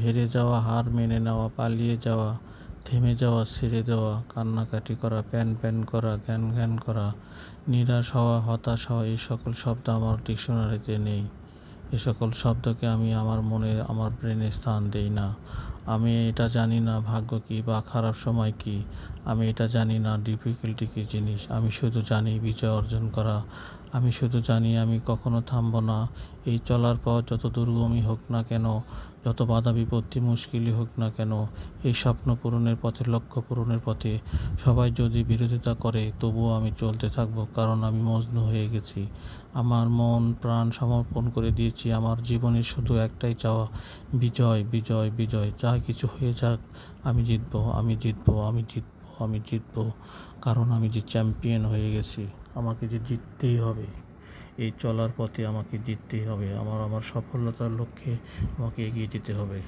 হেরে যাওয়া, হার মেনে নেওয়া, পালিয়ে যাওয়া, থেমে যাওয়া, ছেড়ে দেওয়া, কান্নাকাটি করা, প্যান প্যান করা, জ্ঞান জ্ঞান করা, নিরাশ হওয়া, হতাশ হওয়া, এই সকল শব্দ আমার ডিকশনারিতে নেই। এ সকল শব্দকে আমি আমার মনে, আমার ব্রেনে স্থান দেই না। আমি এটা জানি না ভাগ্য কী বা খারাপ সময় কী। আমি এটা জানি না ডিফিকাল্টি কী জিনিস। আমি শুধু জানি বিজয় অর্জন করা। আমি শুধু জানি আমি কখনো থামবো না। এই চলার পথ যত দুর্গমই হোক না কেন, যত বাধা বিপত্তি মুশকিলই হোক না কেন, এই স্বপ্ন পূরণের পথে, লক্ষ্য পূরণের পথে সবাই যদি বিরোধিতা করে, তবুও আমি চলতে থাকবো, কারণ আমি মজনু হয়ে গেছি। আমার মন প্রাণ সমর্পণ করে দিয়েছি। আমার জীবনের শুধু একটাই চাওয়া, বিজয় বিজয় বিজয়। যা কিছু হয়ে যাক, আমি জিতবো, আমি জিতবো, আমি জিতবো, আমি জিতবো, কারণ আমি যে চ্যাম্পিয়ন হয়ে গেছি। আমাকে যে জিততেই হবে, এই চলার পথে আমাকে জিততেই হবে। আমার আমার সফলতার লক্ষ্যে আমাকে এগিয়ে যেতে হবে।